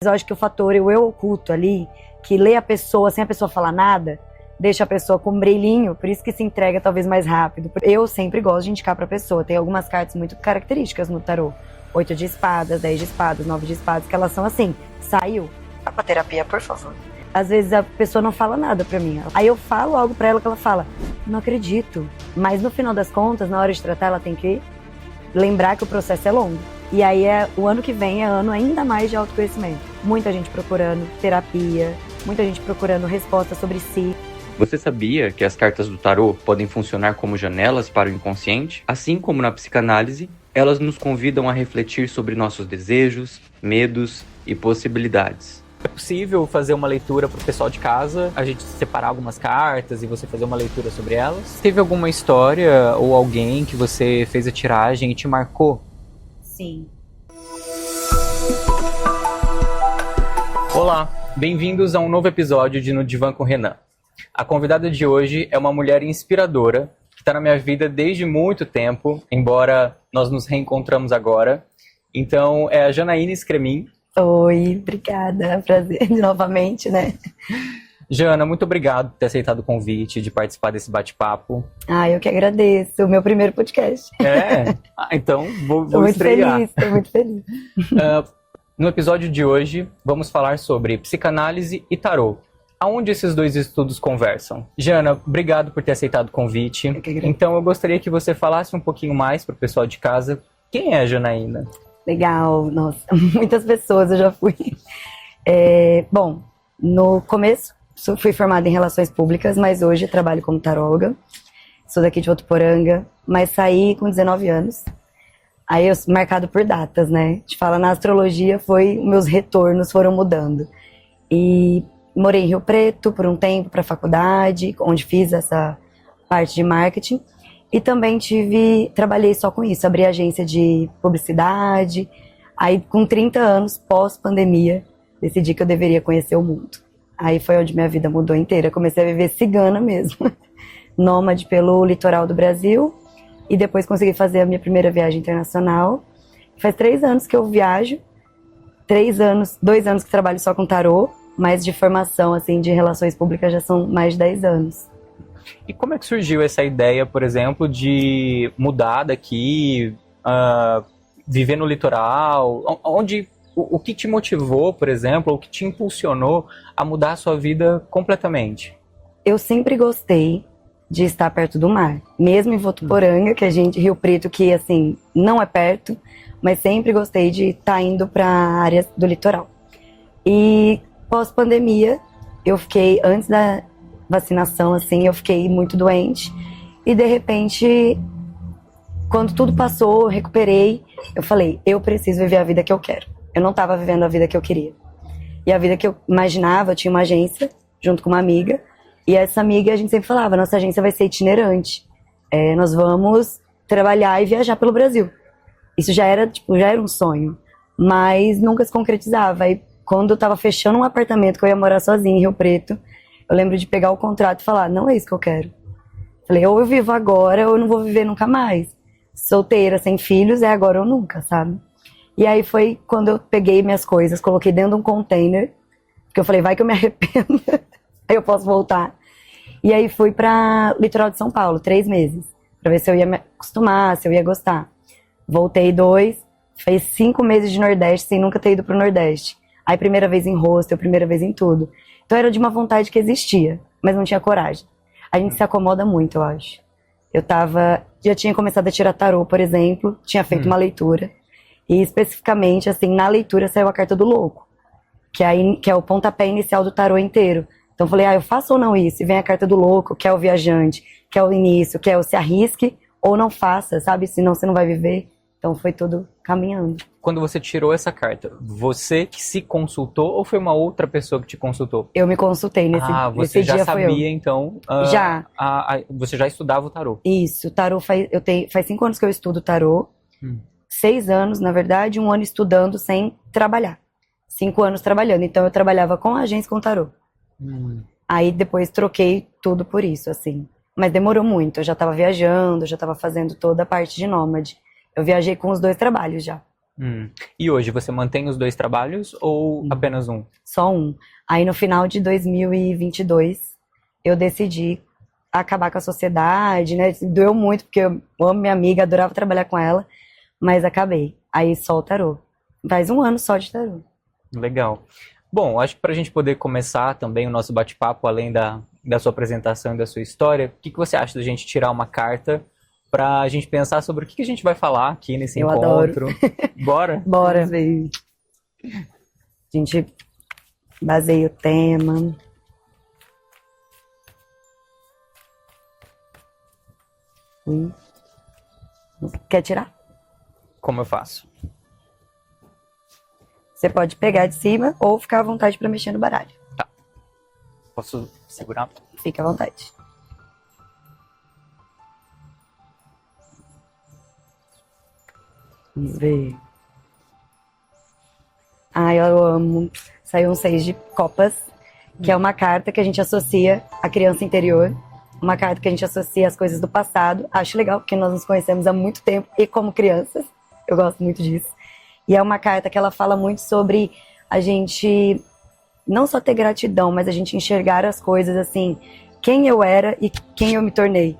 Eu acho que o fator eu oculto ali, que lê a pessoa sem a pessoa falar nada, deixa a pessoa com um brilhinho, por isso que se entrega talvez mais rápido. Eu sempre gosto de indicar pra pessoa, tem algumas cartas muito características no tarô. 8 de espadas, 10 de espadas, 9 de espadas, que elas são assim, saiu, vá pra terapia, por favor. Às vezes a pessoa não fala nada pra mim, aí eu falo algo pra ela que ela fala, não acredito. Mas no final das contas, na hora de tratar, ela tem que lembrar que o processo é longo. E aí o ano que vem é ano ainda mais de autoconhecimento. Muita gente procurando terapia, muita gente procurando resposta sobre si. Você sabia que as cartas do tarô podem funcionar como janelas para o inconsciente? Assim como na psicanálise, elas nos convidam a refletir sobre nossos desejos, medos e possibilidades. É possível fazer uma leitura para o pessoal de casa, a gente separar algumas cartas e você fazer uma leitura sobre elas? Teve alguma história ou alguém que você fez a tiragem e te marcou? Sim. Olá, bem-vindos a um novo episódio de No Divã com Renan. A convidada de hoje é uma mulher inspiradora que está na minha vida desde muito tempo, embora nós nos reencontramos agora. Então, é a Janaína Scremin. Oi, obrigada, prazer novamente, né? Jana, muito obrigado por ter aceitado o convite de participar desse bate-papo. Eu que agradeço, o meu primeiro podcast. Então vou muito estrear. Feliz, tô muito feliz. No episódio de hoje, vamos falar sobre psicanálise e tarô. Aonde esses dois estudos conversam? Jana, obrigado por ter aceitado o convite. Então eu gostaria que você falasse um pouquinho mais para o pessoal de casa. Quem é a Janaína? Legal, nossa, muitas pessoas eu já fui. Bom, no começo fui formada em Relações Públicas, mas hoje trabalho como taróloga. Sou daqui de Votuporanga, mas saí com 19 anos. Aí eu marcado por datas, né? Te fala, na astrologia meus retornos foram mudando. E morei em Rio Preto por um tempo para faculdade, onde fiz essa parte de marketing. E também trabalhei só com isso, abri agência de publicidade. Aí com 30 anos, pós-pandemia, decidi que eu deveria conhecer o mundo. Aí foi onde minha vida mudou inteira, comecei a viver cigana mesmo, nômade pelo litoral do Brasil. E depois consegui fazer a minha primeira viagem internacional. Faz 3 anos que eu viajo, 2 anos que trabalho só com tarô, mas de formação, assim, de relações públicas já são mais de 10 anos. E como é que surgiu essa ideia, por exemplo, de mudar daqui, viver no litoral? O que te motivou, por exemplo, ou o que te impulsionou a mudar a sua vida completamente? Eu sempre gostei de estar perto do mar, mesmo em Votuporanga, Rio Preto, que assim, não é perto, mas sempre gostei de estar indo para áreas do litoral. E pós-pandemia, antes da vacinação, assim, eu fiquei muito doente. E de repente, quando tudo passou, eu recuperei, eu falei, eu preciso viver a vida que eu quero. Eu não estava vivendo a vida que eu queria. E a vida que eu imaginava, eu tinha uma agência, junto com uma amiga, e essa amiga, a gente sempre falava, nossa agência vai ser itinerante. Nós vamos trabalhar e viajar pelo Brasil. Isso já era um sonho, mas nunca se concretizava. Aí, quando eu estava fechando um apartamento, que eu ia morar sozinha em Rio Preto, eu lembro de pegar o contrato e falar, não é isso que eu quero. Falei, ou eu vivo agora, ou eu não vou viver nunca mais. Solteira, sem filhos, é agora ou nunca, sabe? E aí foi quando eu peguei minhas coisas, coloquei dentro de um container, porque eu falei, vai que eu me arrependo, aí eu posso voltar. E aí fui pra litoral de São Paulo, 3 meses, pra ver se eu ia me acostumar, se eu ia gostar. Voltei 2, fez 5 meses de Nordeste, sem nunca ter ido pro Nordeste. Aí primeira vez em hostel, primeira vez em tudo. Então era de uma vontade que existia, mas não tinha coragem. A gente se acomoda muito, eu acho. Já tinha começado a tirar tarô, por exemplo, tinha feito uma leitura. E especificamente, assim, na leitura saiu a carta do louco, que é o pontapé inicial do tarô inteiro. Então eu falei, eu faço ou não isso? E vem a carta do louco, que é o viajante, que é o início, que é o se arrisque ou não faça, sabe? Senão você não vai viver. Então foi tudo caminhando. Quando você tirou essa carta, você que se consultou ou foi uma outra pessoa que te consultou? Eu me consultei nesse dia. Você já sabia, então? Já. Você já estudava o tarô? Isso, tarô faz 5 anos que eu estudo tarô. 6 anos, na verdade, 1 ano estudando sem trabalhar. 5 anos trabalhando. Então eu trabalhava com a agência com tarô. Aí depois troquei tudo por isso, assim. Mas demorou muito, eu já tava viajando, já tava fazendo toda a parte de nômade. Eu viajei com os 2 trabalhos já. E hoje você mantém os 2 trabalhos ou apenas um? Só um. Aí no final de 2022, eu decidi acabar com a sociedade, né? Doeu muito, porque eu amo minha amiga, adorava trabalhar com ela, mas acabei. Aí só o tarô. Faz um ano só de tarô. Legal. Bom, acho que para a gente poder começar também o nosso bate-papo, além da sua apresentação e da sua história, o que você acha da gente tirar uma carta para a gente pensar sobre o que a gente vai falar aqui nesse Eu encontro? adoro. Bora? Bora. A gente baseia o tema. Quer tirar? Como eu faço? Você pode pegar de cima ou ficar à vontade para mexer no baralho. Posso segurar? Fica à vontade. Vamos ver. Ai, eu amo. Saiu um 6 de copas, que é uma carta que a gente associa à criança interior. Uma carta que a gente associa às coisas do passado. Acho legal, porque nós nos conhecemos há muito tempo e como crianças. Eu gosto muito disso. E é uma carta que ela fala muito sobre a gente não só ter gratidão, mas a gente enxergar as coisas assim, quem eu era e quem eu me tornei,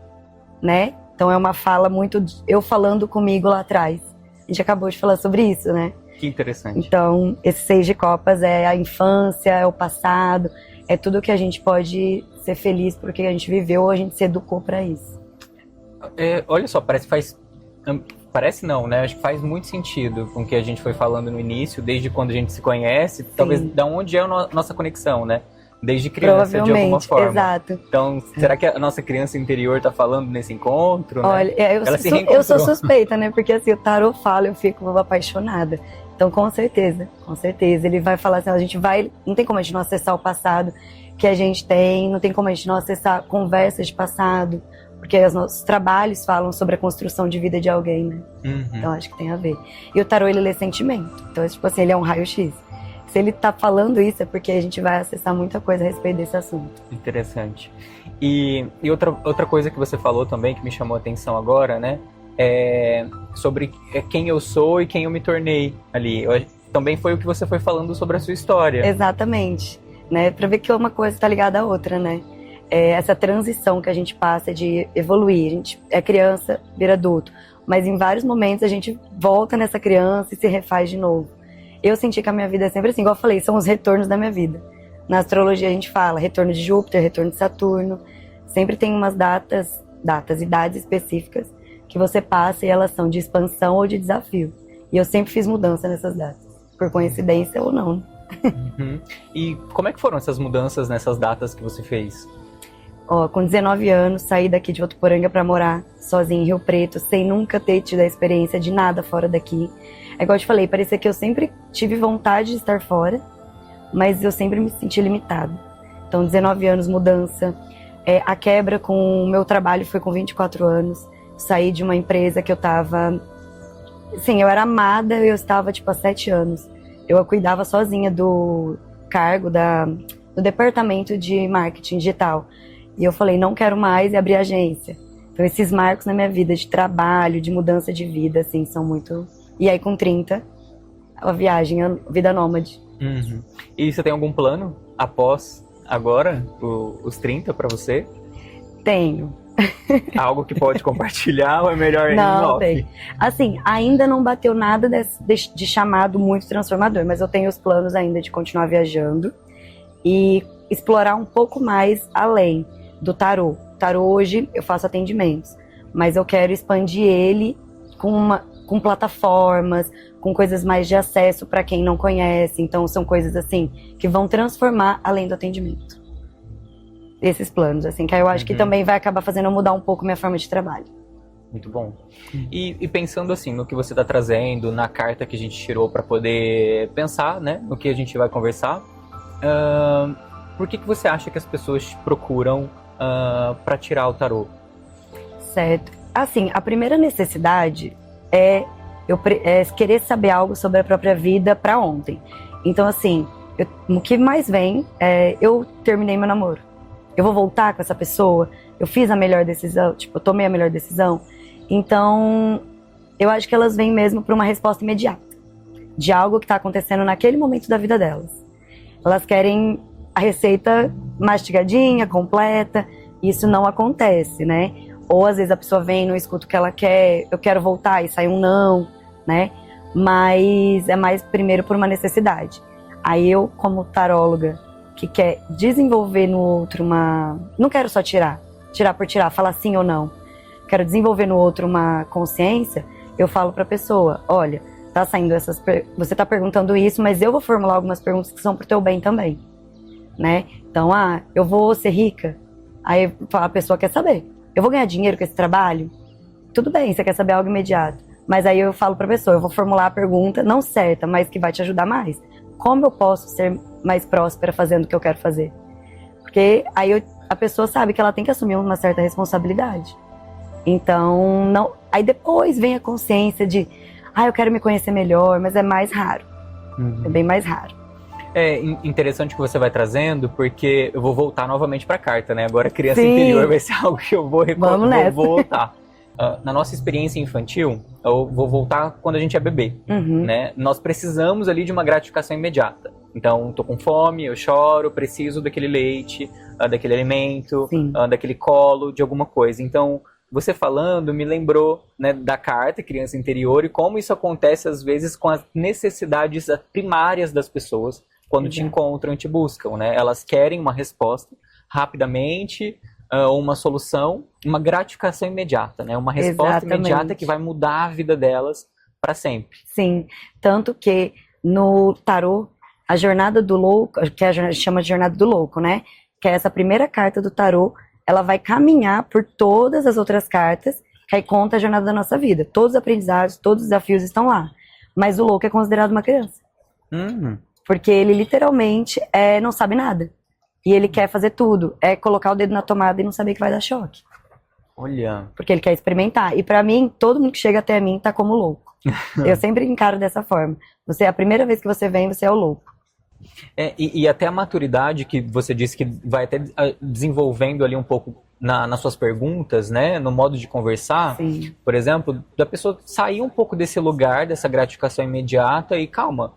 né? Então é uma fala muito eu falando comigo lá atrás. A gente acabou de falar sobre isso, né? Que interessante. Então, esse 6 de copas é a infância, é o passado, é tudo que a gente pode ser feliz porque a gente viveu ou a gente se educou para isso. Olha só, parece não, né? Acho que faz muito sentido com o que a gente foi falando no início, desde quando a gente se conhece, talvez da onde é a nossa conexão, né? Desde criança, de alguma forma. Exato. Então, será que a nossa criança interior tá falando nesse encontro? Olha, né? eu sou suspeita, né? Porque assim, o tarô fala, eu fico apaixonada. Então, com certeza, ele vai falar assim, a gente vai, não tem como a gente não acessar o passado que a gente tem, não tem como a gente não acessar conversas de passado, porque os nossos trabalhos falam sobre a construção de vida de alguém, né? Então, acho que tem a ver. E o tarô, ele lê sentimento. Então, tipo assim, ele é um raio-x. Se ele tá falando isso, é porque a gente vai acessar muita coisa a respeito desse assunto. Interessante. E outra coisa que você falou também, que me chamou a atenção agora, né? É sobre quem eu sou e quem eu me tornei ali. Também foi o que você foi falando sobre a sua história. Exatamente. Né? Pra ver que uma coisa está ligada à outra, né? Essa transição que a gente passa de evoluir. A gente é criança, vira adulto. Mas em vários momentos a gente volta nessa criança e se refaz de novo. Eu senti que a minha vida é sempre assim, igual eu falei, são os retornos da minha vida. Na astrologia a gente fala retorno de Júpiter, retorno de Saturno. Sempre tem umas datas e idades específicas que você passa e elas são de expansão ou de desafio. E eu sempre fiz mudança nessas datas, por coincidência ou não. E como é que foram essas mudanças nessas datas que você fez? Com 19 anos, saí daqui de Votuporanga para morar sozinha em Rio Preto, sem nunca ter tido a experiência de nada fora daqui. É igual eu te falei, parecia que eu sempre tive vontade de estar fora, mas eu sempre me senti limitada. Então, 19 anos, mudança. A quebra com o meu trabalho foi com 24 anos. Saí de uma empresa que eu tava... Sim, eu era amada, eu estava, há 7 anos. Eu cuidava sozinha do cargo do departamento de marketing digital. E eu falei, não quero mais, e abri agência. Então, esses marcos na minha vida de trabalho, de mudança de vida, assim, são muito... E aí, com 30, a viagem, a vida nômade. E você tem algum plano após agora, os 30 para você? Tenho. Algo que pode compartilhar ou é melhor não off? Tem. Assim, ainda não bateu nada de chamado muito transformador, mas eu tenho os planos ainda de continuar viajando e explorar um pouco mais além do tarô. Tarô hoje eu faço atendimentos, mas eu quero expandir ele com plataformas, com coisas mais de acesso para quem não conhece. Então são coisas assim que vão transformar além do atendimento. Esses planos, assim, que aí eu acho que também vai acabar fazendo eu mudar um pouco minha forma de trabalho. Muito bom. E pensando assim, no que você está trazendo, na carta que a gente tirou para poder pensar, né, no que a gente vai conversar, por que você acha que as pessoas te procuram para tirar o tarô? Certo. Assim, a primeira necessidade é querer saber algo sobre a própria vida para ontem. Então, assim, o que mais vem é eu terminei meu namoro. Eu vou voltar com essa pessoa? Eu fiz a melhor decisão? Eu tomei a melhor decisão? Então, eu acho que elas vêm mesmo para uma resposta imediata. de algo que está acontecendo naquele momento da vida delas. Elas querem a receita mastigadinha, completa, e isso não acontece, né? Ou às vezes a pessoa vem e não escuta o que ela quer, eu quero voltar e sai um não, né? Mas é mais primeiro por uma necessidade. Aí eu, como taróloga, que quer desenvolver no outro uma... Não quero só tirar por tirar, falar sim ou não. Quero desenvolver no outro uma consciência, eu falo pra pessoa, olha, tá saindo você tá perguntando isso, mas eu vou formular algumas perguntas que são pro teu bem também, né? Então, eu vou ser rica? Aí a pessoa quer saber, eu vou ganhar dinheiro com esse trabalho? Tudo bem, você quer saber algo imediato. Mas aí eu falo pra pessoa, eu vou formular a pergunta, não certa, mas que vai te ajudar mais. Como eu posso ser mais próspera fazendo o que eu quero fazer? Porque aí a pessoa sabe que ela tem que assumir uma certa responsabilidade. Então, não, aí depois vem a consciência de, eu quero me conhecer melhor, mas é mais raro. É bem mais raro. É interessante que você vai trazendo, porque eu vou voltar novamente para a carta, né? Agora criança Sim. interior vai ser algo que eu vou voltar. Na nossa experiência infantil, eu vou voltar quando a gente é bebê, né? Nós precisamos ali de uma gratificação imediata. Então, tô com fome, eu choro, preciso daquele leite, daquele alimento, daquele colo, de alguma coisa. Então, você falando me lembrou, né, da carta Criança Interior e como isso acontece às vezes com as necessidades primárias das pessoas quando te encontram e te buscam, né? Elas querem uma resposta rapidamente, uma solução, uma gratificação imediata, né? Uma resposta imediata que vai mudar a vida delas para sempre. Sim, tanto que no tarô, a jornada do louco, que a gente chama de jornada do louco, né? Que é essa primeira carta do tarô, ela vai caminhar por todas as outras cartas, que aí conta a jornada da nossa vida. Todos os aprendizados, todos os desafios estão lá. Mas o louco é considerado uma criança. Porque ele literalmente não sabe nada. E ele quer fazer tudo. É colocar o dedo na tomada e não saber que vai dar choque. Olha. Porque ele quer experimentar. E pra mim, todo mundo que chega até mim tá como louco. Eu sempre encaro dessa forma. A primeira vez que você vem, você é o louco. E até a maturidade que você disse que vai até desenvolvendo ali um pouco nas suas perguntas, né? No modo de conversar. Sim. Por exemplo, da pessoa sair um pouco desse lugar, dessa gratificação imediata e calma.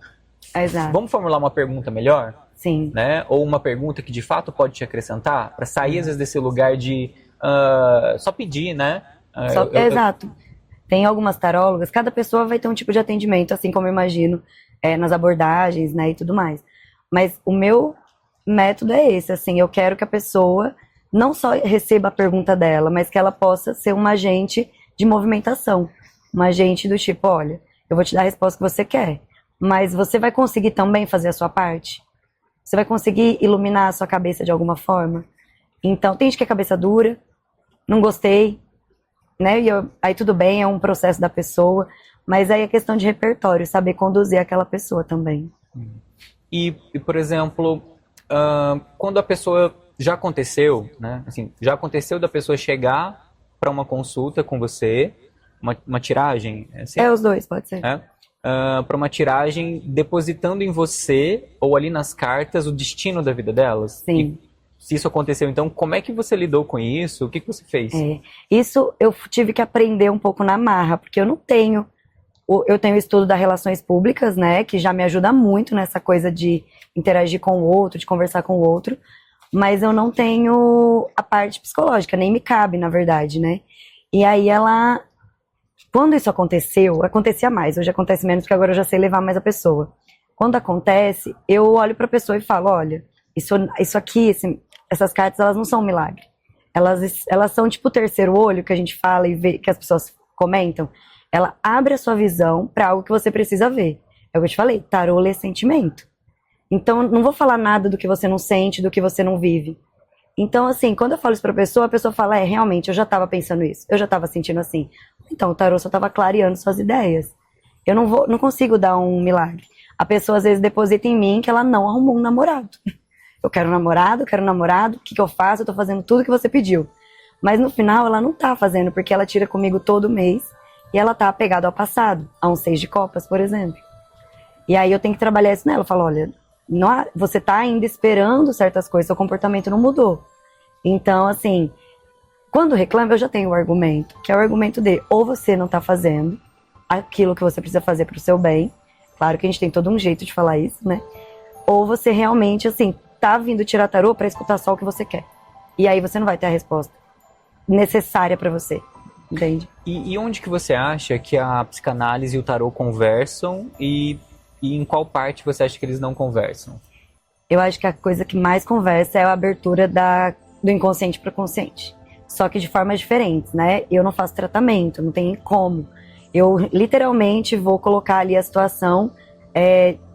Exato. Vamos formular uma pergunta melhor? Sim. Né? Ou uma pergunta que de fato pode te acrescentar, para sair às vezes desse lugar de só pedir, né? Exato. Tem algumas tarólogas, cada pessoa vai ter um tipo de atendimento, assim como eu imagino, nas abordagens, né, e tudo mais. Mas o meu método é esse, assim, eu quero que a pessoa não só receba a pergunta dela, mas que ela possa ser um agente de movimentação, um agente do tipo, olha, eu vou te dar a resposta que você quer, mas você vai conseguir também fazer a sua parte? Você vai conseguir iluminar a sua cabeça de alguma forma? Então, tem gente que é cabeça dura, não gostei, né? Aí tudo bem, é um processo da pessoa, mas aí é questão de repertório, saber conduzir aquela pessoa também. E por exemplo, quando a pessoa já aconteceu, né? Assim, já aconteceu da pessoa chegar para uma consulta com você, uma tiragem? Assim, Os dois, pode ser. Para uma tiragem depositando em você ou ali nas cartas o destino da vida delas? Sim. E, se isso aconteceu, então, como é que você lidou com isso? O que você fez? Isso eu tive que aprender um pouco na marra, porque eu tenho o estudo das relações públicas, né, que já me ajuda muito nessa coisa de interagir com o outro, de conversar com o outro, mas eu não tenho a parte psicológica, nem me cabe, na verdade, né. E aí quando isso aconteceu, acontecia mais, hoje acontece menos, porque agora eu já sei levar mais a pessoa. Quando acontece, eu olho para a pessoa e falo, olha, isso aqui, essas cartas, elas não são um milagre. Elas são tipo o terceiro olho que a gente fala e vê, que as pessoas comentam. Ela abre a sua visão para algo que você precisa ver. É o que eu te falei, tarô lê sentimento. Então, não vou falar nada do que você não sente, do que você não vive. Então, assim, quando eu falo isso pra pessoa, a pessoa fala, realmente, eu já tava pensando isso, eu já tava sentindo assim. Então, o tarô só tava clareando suas ideias. Eu não consigo dar um milagre. A pessoa, às vezes, deposita em mim que ela não arrumou um namorado. Eu quero um namorado, o que eu faço? Eu tô fazendo tudo que você pediu. Mas no final, ela não tá fazendo, porque ela tira comigo todo mês e ela tá apegada ao passado, a um 6 de copas, por exemplo. E aí eu tenho que trabalhar isso nela. Eu falo, olha, você tá ainda esperando certas coisas, seu comportamento não mudou. Então, assim, quando reclama, eu já tenho o argumento, que é o argumento de ou você não tá fazendo aquilo que você precisa fazer pro seu bem, Claro que a gente tem todo um jeito de falar isso, né? Ou você realmente, assim, tá vindo tirar tarô pra escutar só o que você quer. E aí você não vai ter a resposta necessária pra você, entende? E onde que você acha que a psicanálise e o tarô conversam e em qual parte você acha que eles não conversam? Eu acho que a coisa que mais conversa é a abertura do inconsciente para o consciente. Só que de formas diferentes, né? Eu não faço tratamento, não tem como. Eu literalmente vou colocar ali a situação,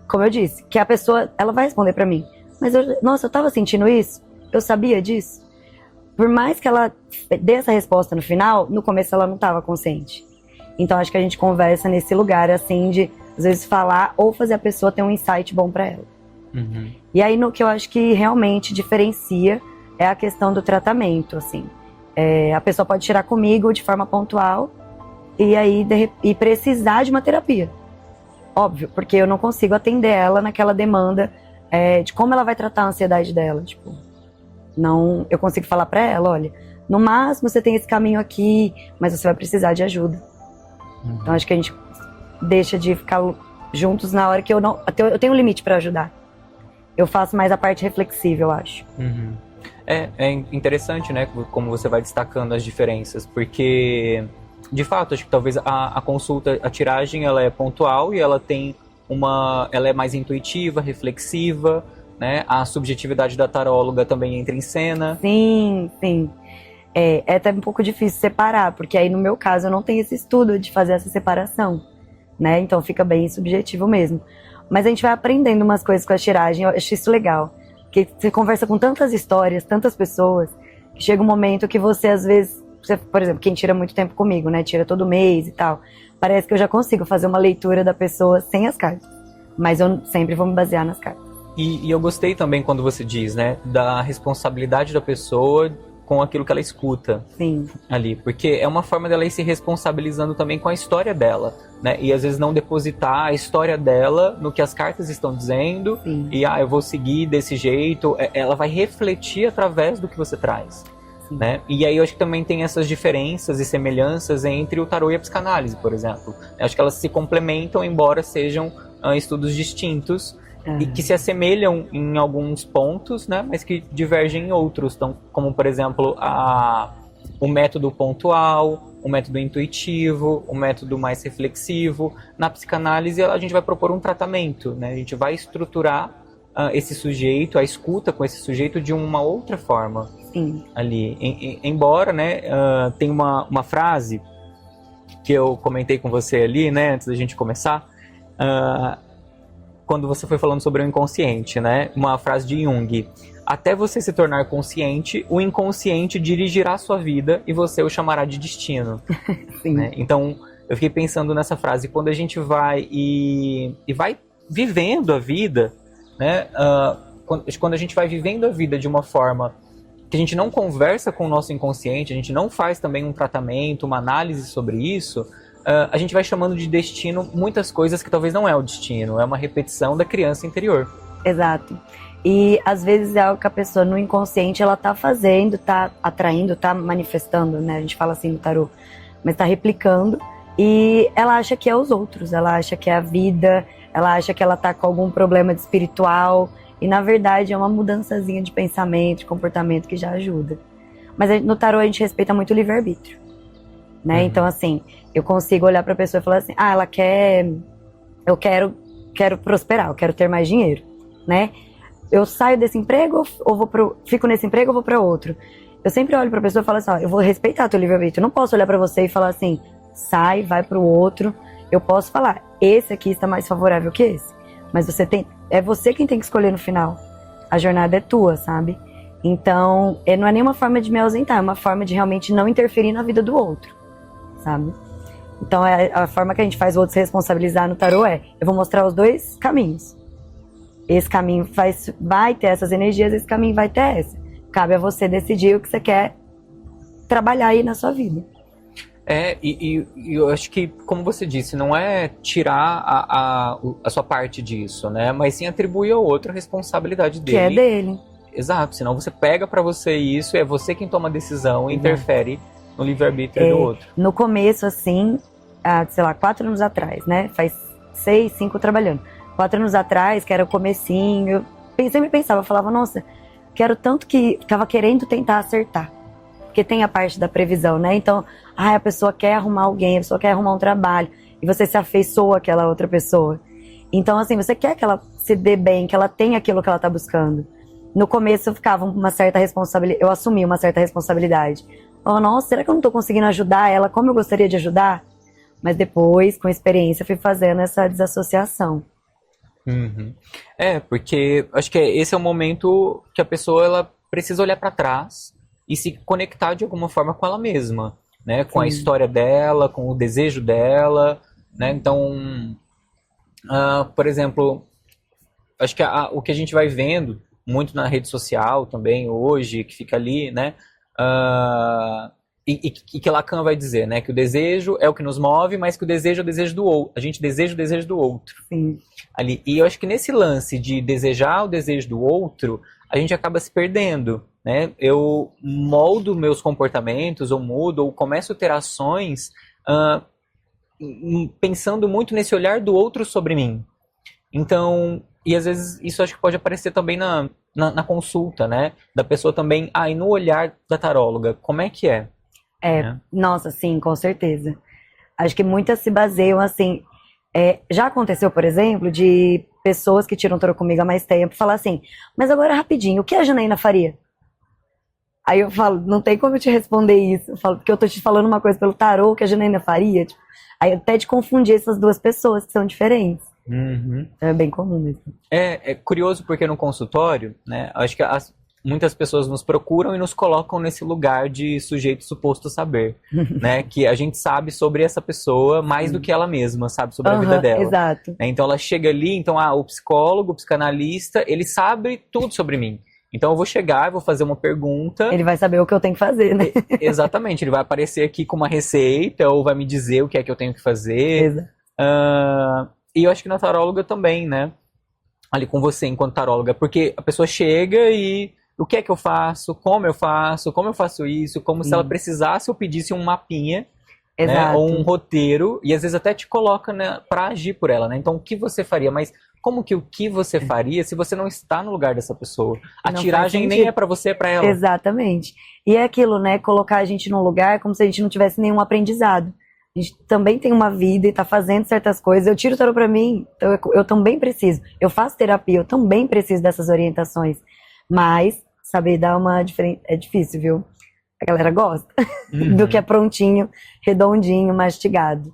como eu disse, que a pessoa, ela vai responder para mim. Mas, nossa, eu tava sentindo isso? Eu sabia disso? Por mais que ela dê essa resposta no final, no começo ela não estava consciente. Então acho que a gente conversa nesse lugar, assim, de às vezes falar ou fazer a pessoa ter um insight bom para ela. Uhum. E aí, no que eu acho que realmente diferencia é a questão do tratamento, assim. A pessoa pode tirar comigo de forma pontual e aí e precisar de uma terapia. Óbvio, porque eu não consigo atender ela naquela demanda de como ela vai tratar a ansiedade dela. Tipo, não, eu consigo falar pra ela, olha, no máximo você tem esse caminho aqui, mas você vai precisar de ajuda. Uhum. Então acho que a gente deixa de ficar juntos na hora que eu tenho um limite pra ajudar. Eu faço mais a parte reflexiva, eu acho. Uhum. É interessante, né, como você vai destacando as diferenças, porque, de fato, acho que talvez a consulta, a tiragem, ela é pontual e ela ela é mais intuitiva, reflexiva, né, a subjetividade da taróloga também entra em cena. Sim, sim. É até um pouco difícil separar, porque aí no meu caso eu não tenho esse estudo de fazer essa separação, né, então fica bem subjetivo mesmo. Mas a gente vai aprendendo umas coisas com a tiragem, eu acho isso legal. Porque você conversa com tantas histórias, tantas pessoas, que chega um momento que você, às vezes, por exemplo, quem tira muito tempo comigo, né, tira todo mês e tal, parece que eu já consigo fazer uma leitura da pessoa sem as cartas. Mas eu sempre vou me basear nas cartas. E eu gostei também quando você diz, né, da responsabilidade da pessoa com aquilo que ela escuta. Sim. Ali, porque é uma forma dela ir se responsabilizando também com a história dela, né? E às vezes não depositar a história dela no que as cartas estão dizendo. Sim. E eu vou seguir desse jeito. Ela vai refletir através do que você traz, né? E aí eu acho que também tem essas diferenças e semelhanças entre o tarô e a psicanálise, por exemplo. Eu acho que elas se complementam, embora sejam estudos distintos. E que se assemelham em alguns pontos, né, mas que divergem em outros, então, como por exemplo o método pontual, o método intuitivo, o método mais reflexivo. Na psicanálise a gente vai propor um tratamento, né, a gente vai estruturar esse sujeito, a escuta com esse sujeito de uma outra forma. Sim. Ali, embora, né, tem uma frase que eu comentei com você ali, né, antes da gente começar, quando você foi falando sobre o inconsciente, né? Uma frase de Jung. Até você se tornar consciente, o inconsciente dirigirá a sua vida e você o chamará de destino. Sim. Né? Então, eu fiquei pensando nessa frase. Quando a gente vai e vai vivendo a vida, né? Quando a gente vai vivendo a vida de uma forma que a gente não conversa com o nosso inconsciente, a gente não faz também um tratamento, uma análise sobre isso, a gente vai chamando de destino muitas coisas que talvez não é o destino, é uma repetição da criança interior. Exato. E às vezes é algo que a pessoa no inconsciente ela tá fazendo, tá atraindo, tá manifestando, né? A gente fala assim no tarô, mas tá replicando e ela acha que é os outros, ela acha que é a vida, ela acha que ela tá com algum problema de espiritual e na verdade é uma mudançazinha de pensamento, de comportamento que já ajuda. Mas no tarô a gente respeita muito o livre-arbítrio, né? Então assim, eu consigo olhar pra pessoa e falar assim, ela quer, eu quero prosperar, eu quero ter mais dinheiro, né? Eu saio desse emprego ou fico nesse emprego ou vou para outro? Eu sempre olho para a pessoa e falo assim, eu vou respeitar teu livre-arbítrio. Eu não posso olhar para você e falar assim, sai, vai para o outro. Eu posso falar, esse aqui está mais favorável que esse. Mas é você quem tem que escolher no final. A jornada é tua, sabe? Então, não é nenhuma forma de me ausentar, é uma forma de realmente não interferir na vida do outro, sabe? Então, a forma que a gente faz o outro se responsabilizar no tarô eu vou mostrar os dois caminhos. Esse caminho vai ter essas energias, esse caminho vai ter essa. Cabe a você decidir o que você quer trabalhar aí na sua vida. E eu acho que, como você disse, não é tirar a sua parte disso, né? Mas sim atribuir ao outro a responsabilidade dele. Que é dele. Exato, senão você pega pra você isso, é você quem toma a decisão e interfere no livre-arbítrio do outro. No começo, assim, sei lá, 4 anos atrás, né? Faz 6, 5 trabalhando. 4 anos atrás, que era o comecinho, eu sempre pensava, eu falava, nossa, quero tanto que ficava querendo tentar acertar. Porque tem a parte da previsão, né? Então, a pessoa quer arrumar alguém, a pessoa quer arrumar um trabalho, e você se afeiçoa àquela outra pessoa. Então, assim, você quer que ela se dê bem, que ela tenha aquilo que ela tá buscando. No começo eu ficava uma certa responsabilidade, eu assumi uma certa responsabilidade. Oh, nossa, será que eu não tô conseguindo ajudar ela como eu gostaria de ajudar? Mas depois, com experiência, eu fui fazendo essa desassociação. Uhum. Porque acho que esse é o momento que a pessoa ela precisa olhar para trás e se conectar de alguma forma com ela mesma, né? Com a história dela, com o desejo dela, né? Então, por exemplo, acho que o que a gente vai vendo muito na rede social também hoje, que fica ali, né? E que Lacan vai dizer, né? Que o desejo é o que nos move, mas que o desejo é o desejo do outro. A gente deseja o desejo do outro. Sim. Ali. E eu acho que nesse lance de desejar o desejo do outro, a gente acaba se perdendo, né? Eu moldo meus comportamentos, ou mudo, ou começo a ter ações pensando muito nesse olhar do outro sobre mim. Então, e às vezes isso acho que pode aparecer também na consulta, né? Da pessoa também, e no olhar da taróloga, como é que é? Nossa, sim, com certeza. Acho que muitas se baseiam assim. Já aconteceu, por exemplo, de pessoas que tiram tarô comigo há mais tempo falar assim, mas agora rapidinho, o que a Janaína faria? Aí eu falo, não tem como eu te responder isso. Eu falo, porque eu tô te falando uma coisa pelo tarô que a Janaína faria. Tipo, aí até de confundir essas duas pessoas que são diferentes. Uhum. É bem comum mesmo. É curioso porque no consultório, né, acho que muitas pessoas nos procuram e nos colocam nesse lugar de sujeito suposto saber, né, que a gente sabe sobre essa pessoa mais do que ela mesma sabe sobre a vida dela. Exato. Então ela chega ali, então o psicólogo, o psicanalista, ele sabe tudo sobre mim. Então eu vou chegar, eu vou fazer uma pergunta. Ele vai saber o que eu tenho que fazer, né? Exatamente, ele vai aparecer aqui com uma receita ou vai me dizer o que é que eu tenho que fazer. Exato. E eu acho que na taróloga também, né? Ali com você enquanto taróloga, porque a pessoa chega e o que é que eu faço, como eu faço isso, como se ela precisasse ou pedisse um mapinha, né? Ou um roteiro, e às vezes até te coloca, né, para agir por ela, né? Então o que você faria? Mas como que o que você faria se você não está no lugar dessa pessoa? A tiragem nem é para você, é para ela. Exatamente. E é aquilo, né? Colocar a gente num lugar como se a gente não tivesse nenhum aprendizado. A gente também tem uma vida e tá fazendo certas coisas. Eu tiro o tarô pra mim, então eu também preciso. Eu faço terapia, eu também preciso dessas orientações. Mas saber dar uma diferença é difícil, viu? A galera gosta do que é prontinho, redondinho, mastigado.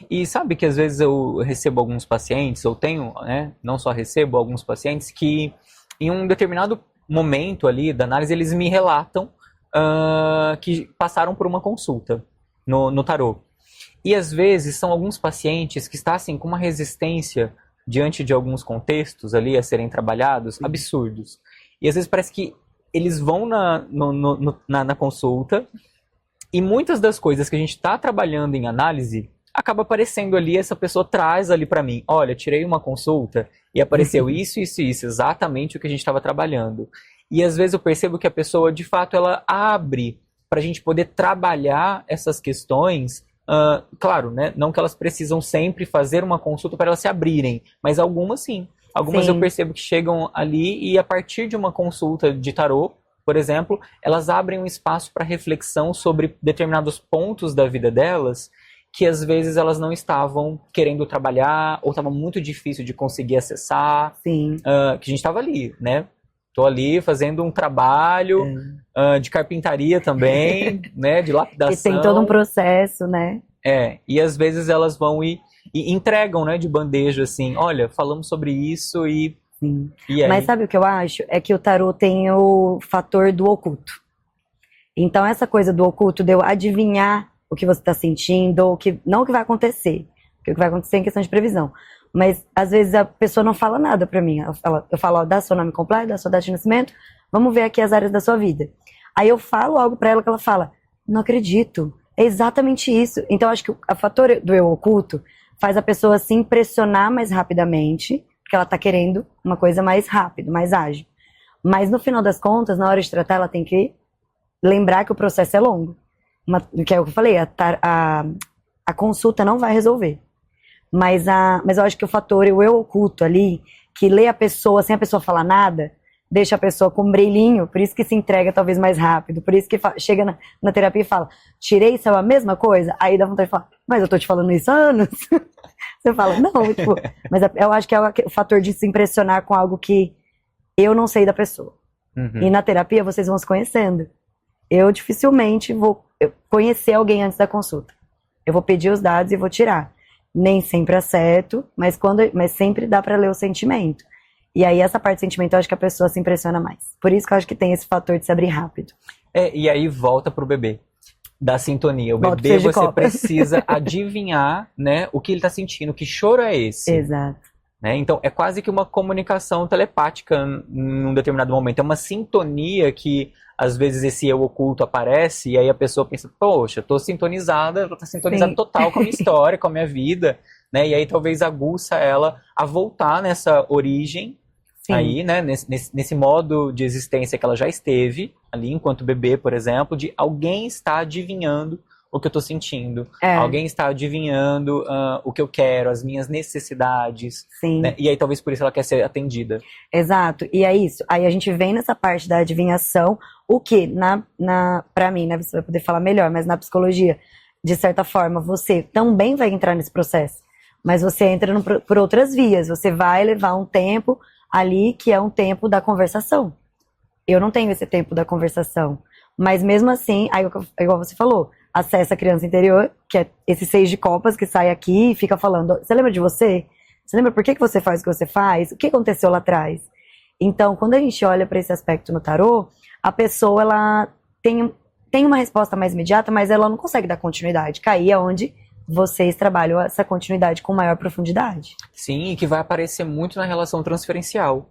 E sabe que às vezes eu recebo alguns pacientes, ou tenho, né? Não só recebo alguns pacientes que em um determinado momento ali da análise eles me relatam que passaram por uma consulta no tarô. E às vezes são alguns pacientes que estão assim, com uma resistência diante de alguns contextos ali a serem trabalhados, absurdos. E às vezes parece que eles vão na consulta e muitas das coisas que a gente está trabalhando em análise acaba aparecendo ali, essa pessoa traz ali para mim, olha, tirei uma consulta e apareceu isso, exatamente o que a gente estava trabalhando. E às vezes eu percebo que a pessoa, de fato, ela abre para a gente poder trabalhar essas questões, claro, né? Não que elas precisam sempre fazer uma consulta para elas se abrirem, mas algumas sim. Algumas eu percebo que chegam ali e a partir de uma consulta de tarô, por exemplo, elas abrem um espaço para reflexão sobre determinados pontos da vida delas que às vezes elas não estavam querendo trabalhar ou estava muito difícil de conseguir acessar. Sim. Que a gente estava ali, né? Tô ali fazendo um trabalho de carpintaria também, né? De lapidação. E tem todo um processo, né? E às vezes elas vão e entregam, né? De bandeja, assim, olha, falamos sobre isso e aí? Mas sabe o que eu acho? É que o tarô tem o fator do oculto. Então essa coisa do oculto, de eu adivinhar o que você está sentindo, ou não o que vai acontecer, porque o que vai acontecer é em questão de previsão. Mas, às vezes, a pessoa não fala nada pra mim. Eu falo, ó, dá seu nome completo, dá sua data de nascimento, vamos ver aqui as áreas da sua vida. Aí eu falo algo pra ela que ela fala, não acredito, é exatamente isso. Então, acho que o fator do eu oculto faz a pessoa se impressionar mais rapidamente, porque ela tá querendo uma coisa mais rápida, mais ágil. Mas, no final das contas, na hora de tratar, ela tem que lembrar que o processo é longo. Que é o que eu falei, a consulta não vai resolver. Mas eu acho que o fator eu oculto ali, que lê a pessoa sem a pessoa falar nada, deixa a pessoa com um brilhinho, por isso que se entrega talvez mais rápido, por isso que chega na terapia e fala, tirei, isso é a mesma coisa? Aí dá vontade de falar, mas eu tô te falando isso há anos. Você fala, não, tipo, mas eu acho que é o fator de se impressionar com algo que eu não sei da pessoa. E na terapia vocês vão se conhecendo. Eu dificilmente vou conhecer alguém antes da consulta. Eu vou pedir os dados e vou tirar. Nem sempre acerto, mas sempre dá pra ler o sentimento. E aí essa parte do sentimento eu acho que a pessoa se impressiona mais. Por isso que eu acho que tem esse fator de se abrir rápido. E aí volta pro bebê, da sintonia. O Volta bebê de você copa. precisa adivinhar, né, o que ele tá sentindo, que choro é esse. Exato. Né? Então é quase que uma comunicação telepática num determinado momento. É uma sintonia que às vezes esse eu oculto aparece e aí a pessoa pensa, poxa, eu tô sintonizada Sim. total com a minha história, com a minha vida, né? E aí talvez aguça ela a voltar nessa origem. Sim. Aí, né, nesse modo de existência que ela já esteve, ali enquanto bebê, por exemplo, de alguém está adivinhando o que eu estou sentindo, alguém está adivinhando o que eu quero, as minhas necessidades, Sim. né? E aí talvez por isso ela quer ser atendida. Exato, e é isso. Aí a gente vem nessa parte da adivinhação, o que, pra mim, né, você vai poder falar melhor, mas na psicologia, de certa forma, você também vai entrar nesse processo, mas você entra por outras vias, você vai levar um tempo ali que é um tempo da conversação. Eu não tenho esse tempo da conversação, mas mesmo assim, aí, igual você falou, acessa a criança interior, que é esse 6 de copas que sai aqui e fica falando, você lembra de você? Você lembra por que você faz o que você faz? O que aconteceu lá atrás? Então, quando a gente olha para esse aspecto no tarô, a pessoa ela tem uma resposta mais imediata, mas ela não consegue dar continuidade. Cair é onde vocês trabalham essa continuidade com maior profundidade. Sim, e que vai aparecer muito na relação transferencial,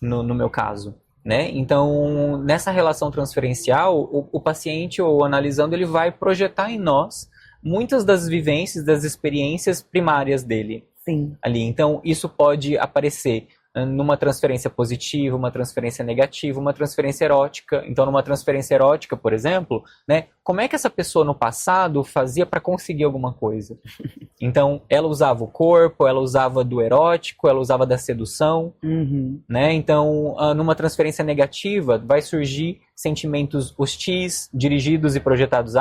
no meu caso. Né? Então, nessa relação transferencial, o paciente ou analisando, ele vai projetar em nós muitas das vivências, das experiências primárias dele. Sim. Ali. Então, isso pode aparecer numa transferência positiva, uma transferência negativa, uma transferência erótica. Então, numa transferência erótica, por exemplo, né, como é que essa pessoa no passado fazia para conseguir alguma coisa? Então, ela usava o corpo, ela usava do erótico, ela usava da sedução, né? Então, numa transferência negativa, vai surgir sentimentos hostis, dirigidos e projetados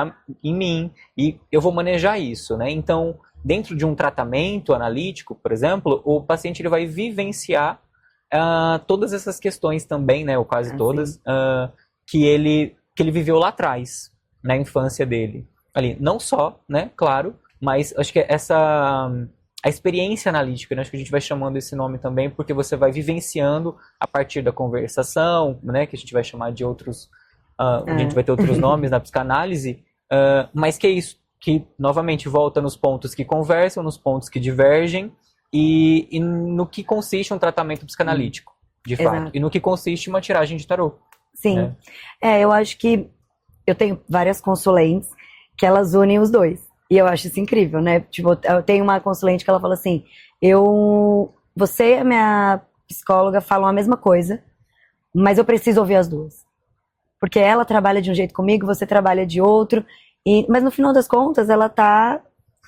em mim, e eu vou manejar isso, né? Então, dentro de um tratamento analítico, por exemplo, o paciente ele vai vivenciar todas essas questões também, né, ou quase todas, que ele viveu lá atrás, na infância dele. Ali, não só, né, claro, mas acho que a experiência analítica, né, acho que a gente vai chamando esse nome também, porque você vai vivenciando a partir da conversação, né, que a gente vai chamar de outros, a gente vai ter outros nomes na psicanálise, mas que é isso, que novamente volta nos pontos que conversam, nos pontos que divergem e no que consiste um tratamento psicanalítico, de fato. E no que consiste uma tiragem de tarô. Sim. Né? Eu acho que eu tenho várias consulentes que elas unem os dois. E eu acho isso incrível, né? Tipo, eu tenho uma consulente que ela fala assim, você e a minha psicóloga falam a mesma coisa, mas eu preciso ouvir as duas. Porque ela trabalha de um jeito comigo, você trabalha de outro. Mas no final das contas, ela tá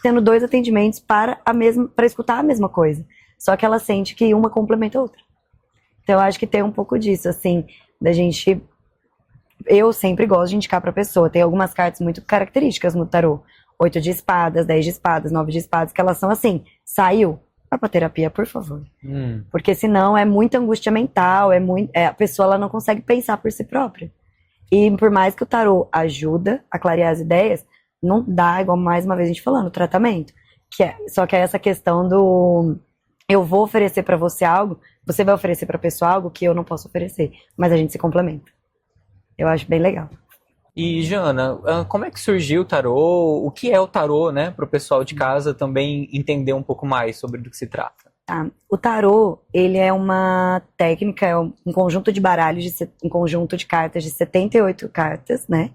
tendo 2 atendimentos para escutar a mesma coisa. Só que ela sente que uma complementa a outra. Então eu acho que tem um pouco disso, assim, da gente... Eu sempre gosto de indicar pra pessoa. Tem algumas cartas muito características no tarô. 8 de espadas, 10 de espadas, 9 de espadas, que elas são assim, saiu, vai pra terapia, por favor. Porque senão é muita angústia mental, a pessoa ela não consegue pensar por si própria. E por mais que o tarô ajuda a clarear as ideias, não dá, igual mais uma vez a gente falando, o tratamento. Só que é essa questão do eu vou oferecer pra você algo, você vai oferecer pra pessoa algo que eu não posso oferecer, mas a gente se complementa. Eu acho bem legal. E, Jana, como é que surgiu o tarô? O que é o tarô, né? Para o pessoal de casa também entender um pouco mais sobre do que se trata. Tá. O tarô, ele é uma técnica, é um conjunto de baralhos, um conjunto de cartas de 78 cartas, né?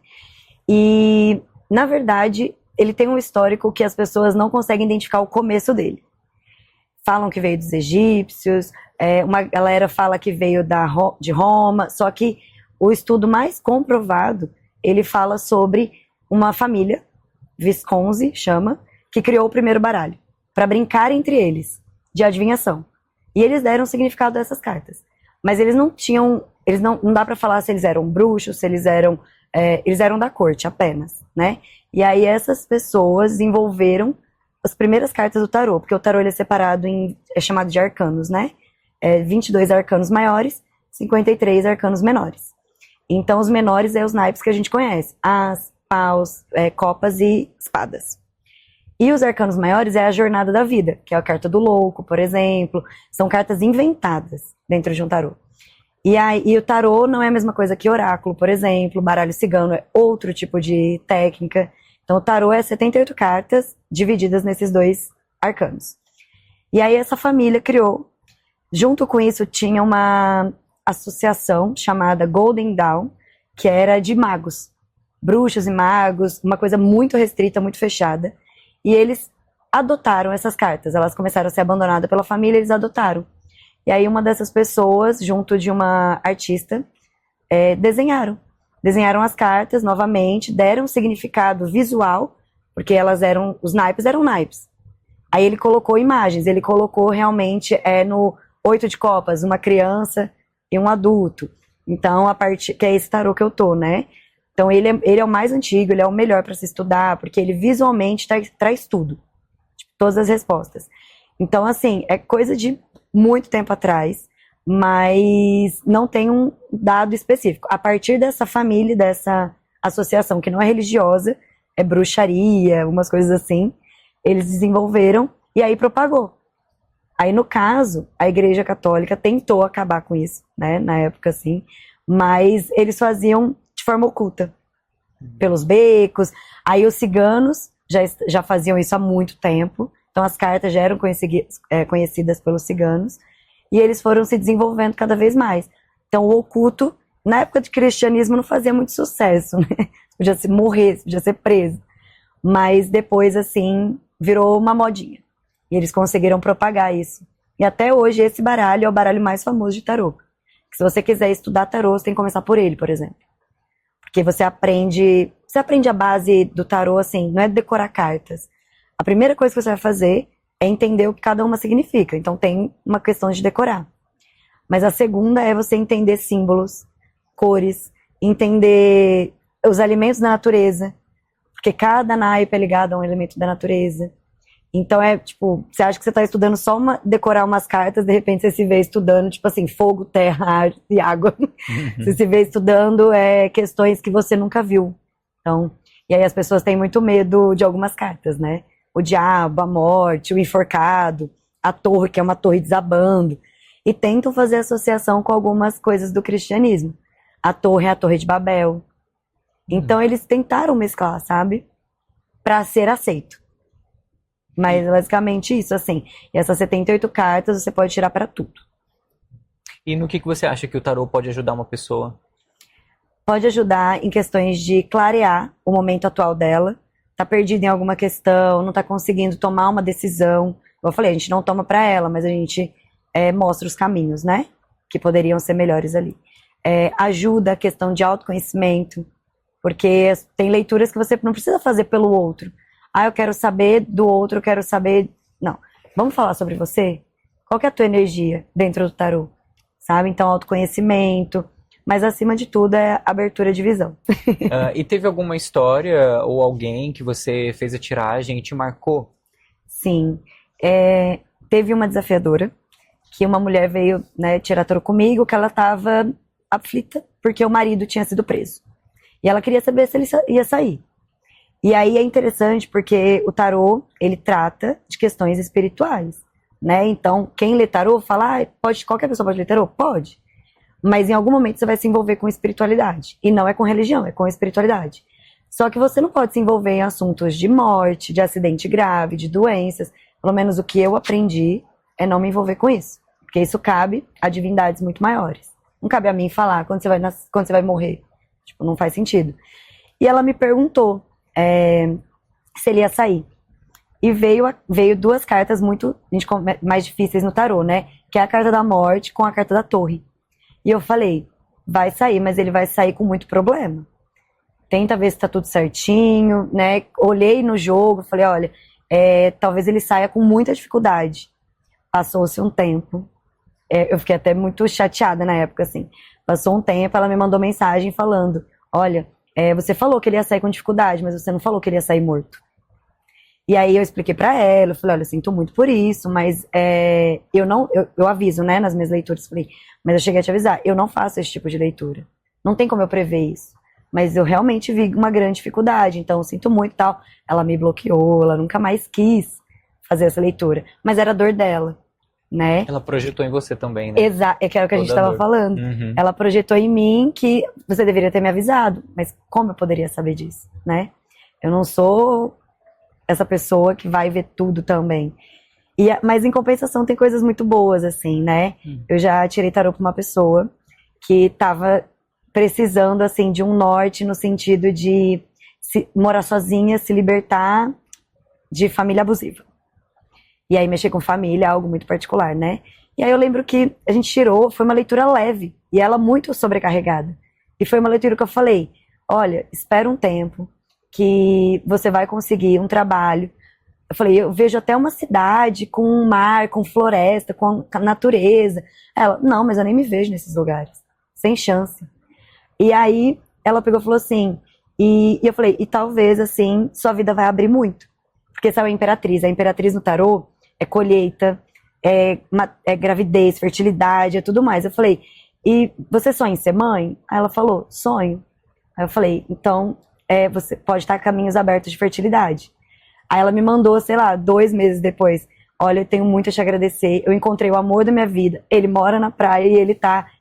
E, na verdade, ele tem um histórico que as pessoas não conseguem identificar o começo dele. Falam que veio dos egípcios, uma galera fala que veio de Roma, só que o estudo mais comprovado, ele fala sobre uma família, Visconti chama, que criou o primeiro baralho. para brincar entre eles, de adivinhação. E eles deram o significado dessas cartas. Mas eles não tinham, não dá para falar se eles eram bruxos, se eles eram da corte apenas, né? E aí essas pessoas desenvolveram as primeiras cartas do tarô, porque o tarô ele é separado é chamado de arcanos, né? 22 arcanos maiores, 53 arcanos menores. Então os menores os naipes que a gente conhece, as, paus, copas e espadas. E os arcanos maiores é a jornada da vida, que é a carta do louco, por exemplo. São cartas inventadas dentro de um tarô. E o tarô não é a mesma coisa que oráculo, por exemplo. Baralho cigano é outro tipo de técnica. Então o tarô é 78 cartas divididas nesses 2 arcanos. E aí essa família criou, junto com isso tinha uma associação chamada Golden Dawn, que era de magos, bruxos e magos, uma coisa muito restrita, muito fechada. E eles adotaram essas cartas, elas começaram a ser abandonadas pela família, eles adotaram. E aí uma dessas pessoas, junto de uma artista, desenharam as cartas novamente, deram um significado visual, porque os naipes eram naipes. Aí ele colocou imagens, ele colocou realmente no 8 de copas, uma criança e um adulto. Então, que é esse tarô que eu tô, né? Então ele é o mais antigo, ele é o melhor para se estudar, porque ele visualmente traz tudo, tipo, todas as respostas. Então, assim, é coisa de muito tempo atrás, mas não tem um dado específico. A partir dessa família, dessa associação, que não é religiosa, é bruxaria, umas coisas assim, eles desenvolveram e aí propagou. Aí, no caso, a Igreja Católica tentou acabar com isso, né, na época, assim, mas eles faziam de forma oculta, pelos becos. Aí os ciganos já faziam isso há muito tempo, então as cartas já eram conhecidas pelos ciganos, e eles foram se desenvolvendo cada vez mais. Então o oculto, na época de cristianismo, não fazia muito sucesso, né? Podia se morrer, podia ser preso, mas depois, assim, virou uma modinha, e eles conseguiram propagar isso. E até hoje esse baralho é o baralho mais famoso de tarô. Se você quiser estudar tarô, você tem que começar por ele, por exemplo. Porque você aprende a base do tarô, assim, não é decorar cartas. A primeira coisa que você vai fazer é entender o que cada uma significa. Então tem uma questão de decorar. Mas a segunda é você entender símbolos, cores, entender os alimentos da natureza. Porque cada naipe é ligado a um elemento da natureza. Então tipo, você acha que você está estudando só decorar umas cartas, de repente você se vê estudando, tipo assim, fogo, terra, ar e água. Você se vê estudando questões que você nunca viu. Então, e aí as pessoas têm muito medo de algumas cartas, né? O diabo, a morte, o enforcado, a torre, que é uma torre desabando. E tentam fazer associação com algumas coisas do cristianismo. A torre é a Torre de Babel. Então eles tentaram mesclar, sabe? Para ser aceito. Mas basicamente isso, assim. E essas 78 cartas você pode tirar para tudo. E no que você acha que o tarô pode ajudar uma pessoa? Pode ajudar em questões de clarear o momento atual dela. Tá perdida em alguma questão, não tá conseguindo tomar uma decisão. Como eu falei, a gente não toma para ela, mas a gente mostra os caminhos, né? Que poderiam ser melhores ali. Ajuda a questão de autoconhecimento. Porque tem leituras que você não precisa fazer pelo outro. Eu quero saber do outro, eu quero saber... Não. Vamos falar sobre você? Qual que é a tua energia dentro do tarô? Sabe? Então, autoconhecimento. Mas, acima de tudo, é abertura de visão. E teve alguma história ou alguém que você fez a tiragem e te marcou? Sim. Teve uma desafiadora, que uma mulher veio, né, tirar tarô comigo, que ela estava aflita, porque o marido tinha sido preso. E ela queria saber se ele ia sair. E aí é interessante porque o tarô, ele trata de questões espirituais, né? Então, quem lê tarô fala, qualquer pessoa pode ler tarô? Pode. Mas em algum momento você vai se envolver com espiritualidade. E não é com religião, é com espiritualidade. Só que você não pode se envolver em assuntos de morte, de acidente grave, de doenças. Pelo menos o que eu aprendi é não me envolver com isso. Porque isso cabe a divindades muito maiores. Não cabe a mim falar quando você vai morrer. Tipo, não faz sentido. E ela me perguntou se ele ia sair. E veio 2 cartas mais difíceis no tarô, né? Que é a carta da morte com a carta da torre. E eu falei, vai sair, mas ele vai sair com muito problema. Tenta ver se tá tudo certinho, né? Olhei no jogo, falei, olha, talvez ele saia com muita dificuldade. Passou-se um tempo, eu fiquei até muito chateada na época, assim. Passou um tempo, ela me mandou mensagem falando, olha, você falou que ele ia sair com dificuldade, mas você não falou que ele ia sair morto. E aí eu expliquei pra ela, eu falei, olha, eu sinto muito por isso, mas eu aviso, né, nas minhas leituras, falei, mas eu cheguei a te avisar, eu não faço esse tipo de leitura. Não tem como eu prever isso. Mas eu realmente vi uma grande dificuldade, então eu sinto muito e tal. Ela me bloqueou, ela nunca mais quis fazer essa leitura. Mas era a dor dela, né? Ela projetou em você também, né? Exato, é que era o que a gente estava falando. Uhum. Ela projetou em mim que você deveria ter me avisado, mas como eu poderia saber disso, né? Eu não sou essa pessoa que vai ver tudo também. Mas em compensação tem coisas muito boas, assim, né? Eu já tirei tarô pra uma pessoa que tava precisando, assim, de um norte no sentido de morar sozinha, se libertar de família abusiva. E aí mexer com família é algo muito particular, né? E aí eu lembro que a gente tirou, foi uma leitura leve, e ela muito sobrecarregada. E foi uma leitura que eu falei, olha, espera um tempo, que você vai conseguir um trabalho. Eu falei, eu vejo até uma cidade com um mar, com floresta, com natureza. Ela, não, mas eu nem me vejo nesses lugares. Sem chance. E aí ela pegou e falou assim, e eu falei, e talvez assim, sua vida vai abrir muito. Porque sabe a Imperatriz no tarô é colheita, é gravidez, fertilidade, é tudo mais. Eu falei, e você sonha em ser mãe? Aí ela falou, sonho. Aí eu falei, então você pode estar a caminhos abertos de fertilidade. Aí ela me mandou, sei lá, 2 meses depois, olha, eu tenho muito a te agradecer, eu encontrei o amor da minha vida, ele mora na praia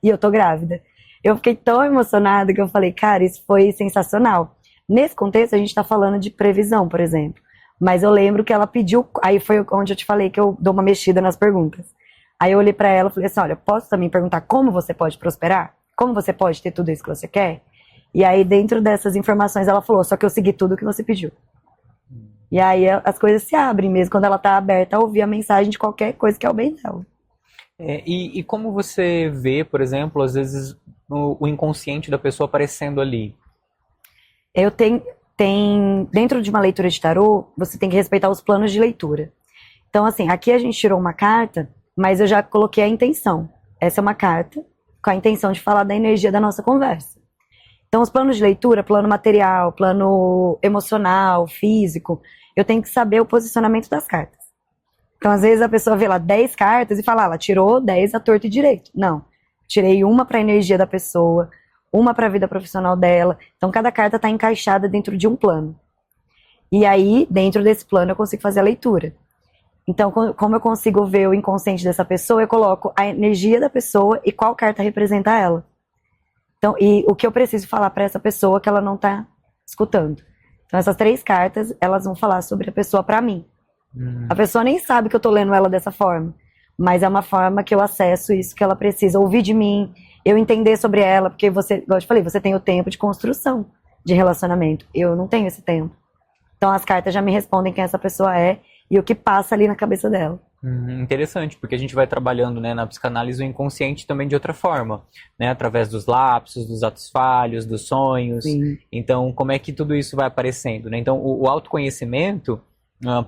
e eu tô grávida. Eu fiquei tão emocionada que eu falei, cara, isso foi sensacional. Nesse contexto, a gente tá falando de previsão, por exemplo. Mas eu lembro que ela pediu, aí foi onde eu te falei que eu dou uma mexida nas perguntas. Aí eu olhei pra ela e falei assim, olha, posso também perguntar como você pode prosperar? Como você pode ter tudo isso que você quer? E aí, dentro dessas informações, ela falou, só que eu segui tudo que você pediu. E aí, as coisas se abrem mesmo, quando ela tá aberta a ouvir a mensagem de qualquer coisa que é o bem dela. E como você vê, por exemplo, às vezes o inconsciente da pessoa aparecendo ali? Dentro de uma leitura de tarô, você tem que respeitar os planos de leitura. Então, assim, aqui a gente tirou uma carta, mas eu já coloquei a intenção. Essa é uma carta com a intenção de falar da energia da nossa conversa. Então, os planos de leitura, plano material, plano emocional, físico, eu tenho que saber o posicionamento das cartas. Então, às vezes a pessoa vê lá 10 cartas e fala, ela tirou 10 à torto e direito. Não, tirei uma para a energia da pessoa, uma para a vida profissional dela. Então, cada carta está encaixada dentro de um plano. E aí, dentro desse plano, eu consigo fazer a leitura. Então, como eu consigo ver o inconsciente dessa pessoa, eu coloco a energia da pessoa e qual carta representa ela. Então, e o que eu preciso falar para essa pessoa que ela não está escutando. Então, essas 3 cartas, elas vão falar sobre a pessoa para mim. A pessoa nem sabe que eu tô lendo ela dessa forma, mas é uma forma que eu acesso isso que ela precisa ouvir de mim, eu entender sobre ela, porque você, igual eu te falei, você tem o tempo de construção de relacionamento. Eu não tenho esse tempo. Então, as cartas já me respondem quem essa pessoa é e o que passa ali na cabeça dela. Interessante, porque a gente vai trabalhando, né, na psicanálise o inconsciente também de outra forma, né, através dos lapsos, dos atos falhos, dos sonhos. Sim. Então, como é que tudo isso vai aparecendo, né? Então, o autoconhecimento,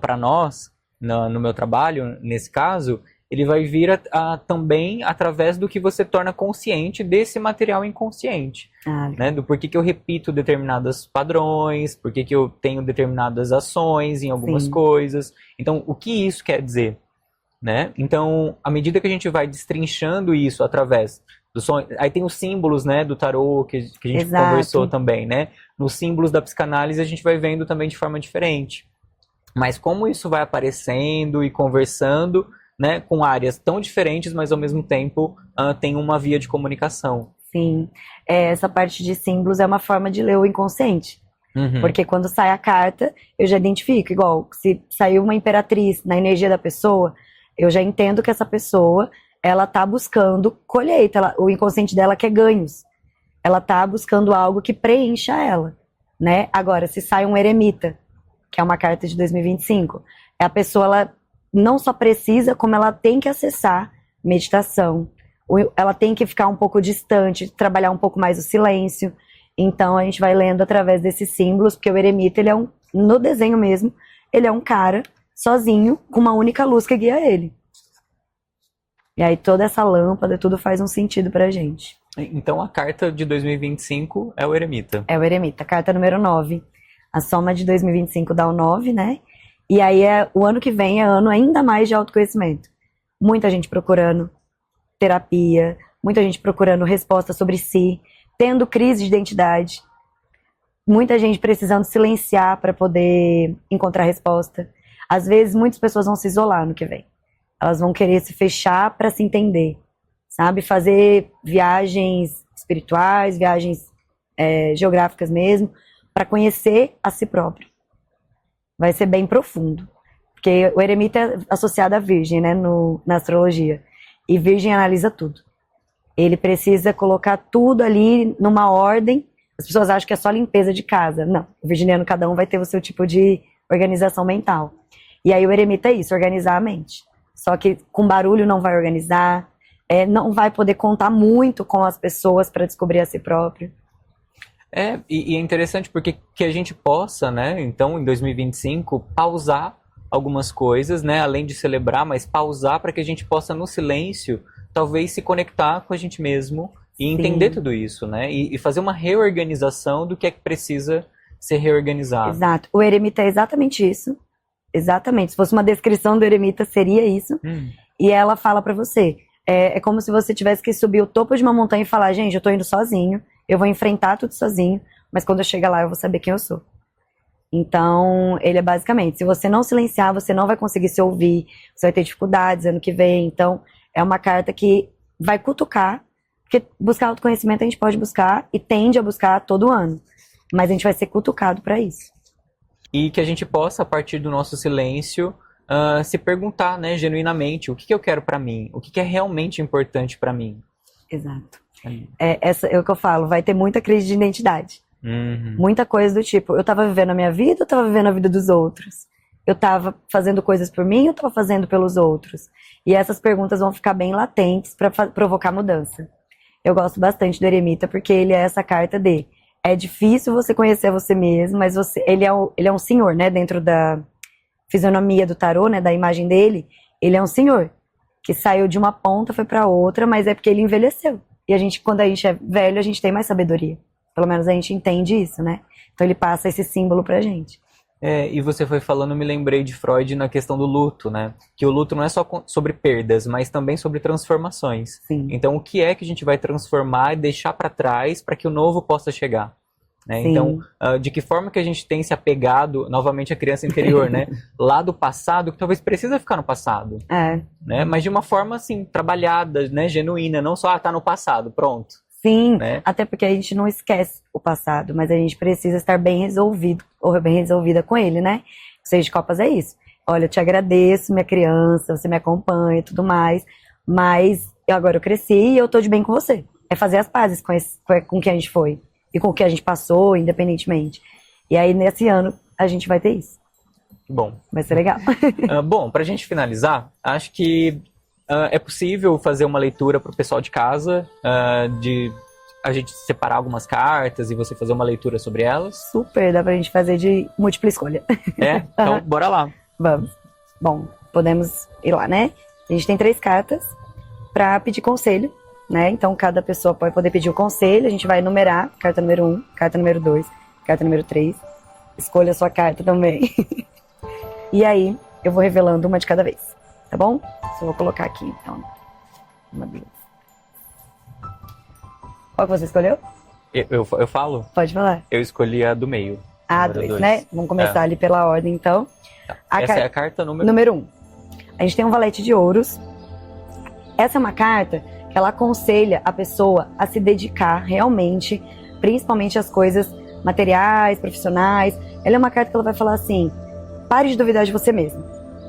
para nós, no meu trabalho, nesse caso, ele vai vir também através do que você torna consciente desse material inconsciente. Né? Do porquê que eu repito determinados padrões, porquê que eu tenho determinadas ações em algumas coisas. Então, o que isso quer dizer? Né? Então, à medida que a gente vai destrinchando isso através do sonho, aí tem os símbolos, né, do tarô que a gente conversou também, né? Nos símbolos da psicanálise a gente vai vendo também de forma diferente. Mas como isso vai aparecendo e conversando, né, com áreas tão diferentes, mas ao mesmo tempo tem uma via de comunicação. Sim, essa parte de símbolos é uma forma de ler o inconsciente. Porque quando sai a carta, eu já identifico, igual, se saiu uma imperatriz na energia da pessoa, eu já entendo que essa pessoa, ela tá buscando colheita, o inconsciente dela quer ganhos. Ela tá buscando algo que preencha ela, né? Agora, se sai um eremita, que é uma carta de 2025, a pessoa, ela não só precisa, como ela tem que acessar meditação, ela tem que ficar um pouco distante, trabalhar um pouco mais o silêncio. Então a gente vai lendo através desses símbolos, porque o eremita, ele é no desenho mesmo, ele é um cara sozinho, com uma única luz que guia ele. E aí toda essa lâmpada, tudo faz um sentido pra gente. Então a carta de 2025 é o Eremita. É o Eremita, carta número 9. A soma de 2025 dá o 9, né? E aí o ano que vem é ano ainda mais de autoconhecimento. Muita gente procurando terapia, muita gente procurando resposta sobre si, tendo crise de identidade, muita gente precisando silenciar para poder encontrar resposta. Às vezes, muitas pessoas vão se isolar no que vem. Elas vão querer se fechar para se entender, sabe? Fazer viagens espirituais, viagens geográficas mesmo, para conhecer a si próprio. Vai ser bem profundo. Porque o Eremita é associado à Virgem, né, na astrologia. E Virgem analisa tudo. Ele precisa colocar tudo ali numa ordem. As pessoas acham que é só limpeza de casa. Não. O virginiano, cada um vai ter o seu tipo de organização mental. E aí o Eremita é isso, organizar a mente. Só que com barulho não vai organizar, não vai poder contar muito com as pessoas para descobrir a si próprio. E é interessante porque que a gente possa, né, então em 2025, pausar algumas coisas, né, além de celebrar, mas pausar para que a gente possa no silêncio, talvez se conectar com a gente mesmo e entender tudo isso, né, e fazer uma reorganização do que é que precisa ser reorganizado. Exato, o Eremita é exatamente isso, exatamente, se fosse uma descrição do Eremita seria isso, e ela fala para você, é como se você tivesse que subir o topo de uma montanha e falar, gente, eu tô indo sozinho, eu vou enfrentar tudo sozinho, mas quando eu chegar lá eu vou saber quem eu sou. Então, ele é basicamente, se você não silenciar, você não vai conseguir se ouvir, você vai ter dificuldades ano que vem. Então, é uma carta que vai cutucar, porque buscar autoconhecimento a gente pode buscar e tende a buscar todo ano, mas a gente vai ser cutucado para isso. E que a gente possa, a partir do nosso silêncio, se perguntar, né, genuinamente, o que eu quero para mim, o que é realmente importante para mim. Exato. É o que eu falo, vai ter muita crise de identidade. Muita coisa do tipo, eu tava vivendo a minha vida, eu tava vivendo a vida dos outros? Eu tava fazendo coisas por mim, eu tava fazendo pelos outros? E essas perguntas vão ficar bem latentes para provocar mudança. Eu gosto bastante do Eremita porque ele é essa carta de é difícil você conhecer você mesmo, mas ele é um senhor, né, dentro da fisionomia do tarô, né, da imagem dele, ele é um senhor que saiu de uma ponta, foi para outra, mas é porque ele envelheceu. E a gente, quando a gente é velho, a gente tem mais sabedoria. Pelo menos a gente entende isso, né? Então ele passa esse símbolo pra gente. E você foi falando, me lembrei de Freud na questão do luto, né? Que o luto não é só sobre perdas, mas também sobre transformações. Sim. Então o que é que a gente vai transformar e deixar para trás para que o novo possa chegar? Né? Então, de que forma que a gente tem se apegado, novamente, à criança interior, né? Lá do passado, que talvez precisa ficar no passado. Né? Mas de uma forma, assim, trabalhada, né? Genuína, não só, tá no passado, pronto. Sim, né? Até porque a gente não esquece o passado, mas a gente precisa estar bem resolvido, ou bem resolvida com ele, né? O Seis de Copas é isso. Olha, eu te agradeço, minha criança, você me acompanha e tudo mais, mas agora eu cresci e eu tô de bem com você. É fazer as pazes com quem a gente foi. E com o que a gente passou, independentemente. E aí, nesse ano, a gente vai ter isso. Bom. Vai ser legal. Bom, pra gente finalizar, acho que é possível fazer uma leitura pro pessoal de casa, de a gente separar algumas cartas e você fazer uma leitura sobre elas. Super, dá pra gente fazer de múltipla escolha. Então bora lá. Vamos. Bom, podemos ir lá, né? A gente tem 3 cartas pra pedir conselho. Né? Então cada pessoa pode poder pedir o conselho, a gente vai numerar, carta número 1, carta número 2, carta número 3, escolha a sua carta também. E aí eu vou revelando uma de cada vez, tá bom? Só vou colocar aqui, então, uma, 2. Qual que você escolheu? Eu falo? Pode falar. Eu escolhi a do meio. A 2, né? Vamos começar ali pela ordem, então. Tá. Essa é a carta número 1. A gente tem um valete de ouros. Essa é uma carta que ela aconselha a pessoa a se dedicar realmente, principalmente às coisas materiais, profissionais. Ela é uma carta que ela vai falar assim, pare de duvidar de você mesmo.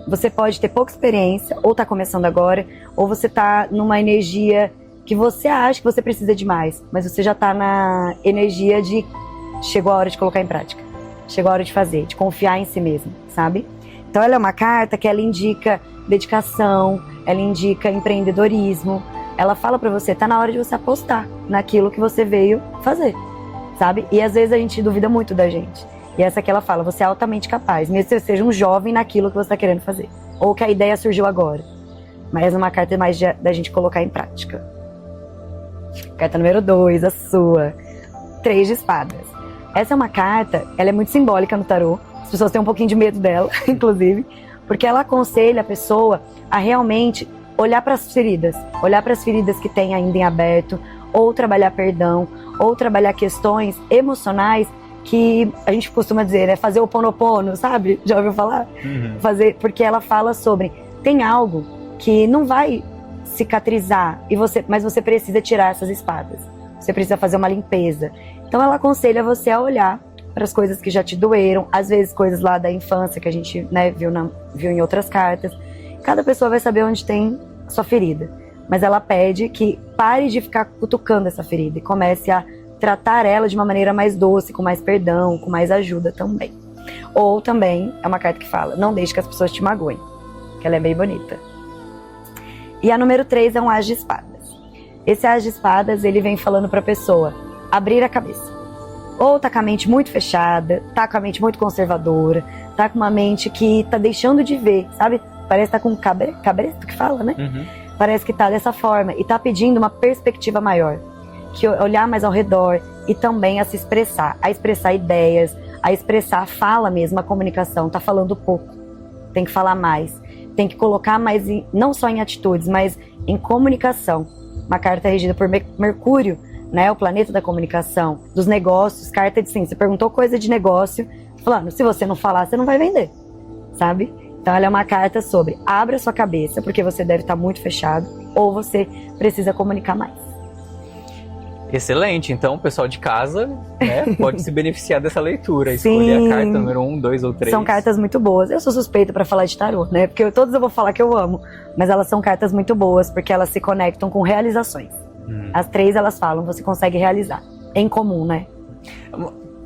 Você pode ter pouca experiência, ou tá começando agora, ou você tá numa energia que você acha que você precisa de mais, mas você já tá na energia de chegou a hora de colocar em prática. Chegou a hora de fazer, de confiar em si mesmo, sabe? Então ela é uma carta que ela indica dedicação, ela indica empreendedorismo. Ela fala pra você, tá na hora de você apostar naquilo que você veio fazer, sabe? E às vezes a gente duvida muito da gente. E essa aqui ela fala, você é altamente capaz, mesmo que você seja um jovem naquilo que você está querendo fazer. Ou que a ideia surgiu agora. Mas é uma carta mais da gente colocar em prática. Carta número 2, a sua. 3 de espadas. Essa é uma carta, ela é muito simbólica no tarô. As pessoas têm um pouquinho de medo dela, inclusive. Porque ela aconselha a pessoa a realmente olhar para as feridas. Olhar para as feridas que tem ainda em aberto. Ou trabalhar perdão. Ou trabalhar questões emocionais que a gente costuma dizer, é fazer o ponopono, sabe? Já ouviu falar? Fazer, porque ela fala sobre, tem algo que não vai cicatrizar, mas você precisa tirar essas espadas. Você precisa fazer uma limpeza. Então ela aconselha você a olhar para as coisas que já te doeram, às vezes coisas lá da infância que a gente, né, viu em outras cartas. Cada pessoa vai saber onde tem a sua ferida. Mas ela pede que pare de ficar cutucando essa ferida e comece a tratar ela de uma maneira mais doce, com mais perdão, com mais ajuda também. Ou também, é uma carta que fala, não deixe que as pessoas te magoem, que ela é bem bonita. E a número 3 é um As de Espadas. Esse As de Espadas, ele vem falando para a pessoa abrir a cabeça. Ou tá com a mente muito fechada, tá com a mente muito conservadora, tá com uma mente que tá deixando de ver, sabe? Parece que tá com cabresto que fala, né? Parece que tá dessa forma e tá pedindo uma perspectiva maior. Que olhar mais ao redor e também a se expressar. A expressar ideias, a expressar a fala mesmo, a comunicação. Tá falando pouco. Tem que falar mais. Tem que colocar mais, não só em atitudes, mas em comunicação. Uma carta regida por Mercúrio, né? O planeta da comunicação, dos negócios. Carta de sim. Você perguntou coisa de negócio, falando, se você não falar, você não vai vender. Sabe? Então ela é uma carta sobre abra sua cabeça, porque você deve estar muito fechado, ou você precisa comunicar mais. Excelente, então o pessoal de casa, né, pode se beneficiar dessa leitura, escolher a carta número 1, 2 ou 3. São cartas muito boas. Eu sou suspeita para falar de tarô, né? Porque todas eu vou falar que eu amo, mas elas são cartas muito boas porque elas se conectam com realizações. As 3 elas falam, você consegue realizar. Em comum, né?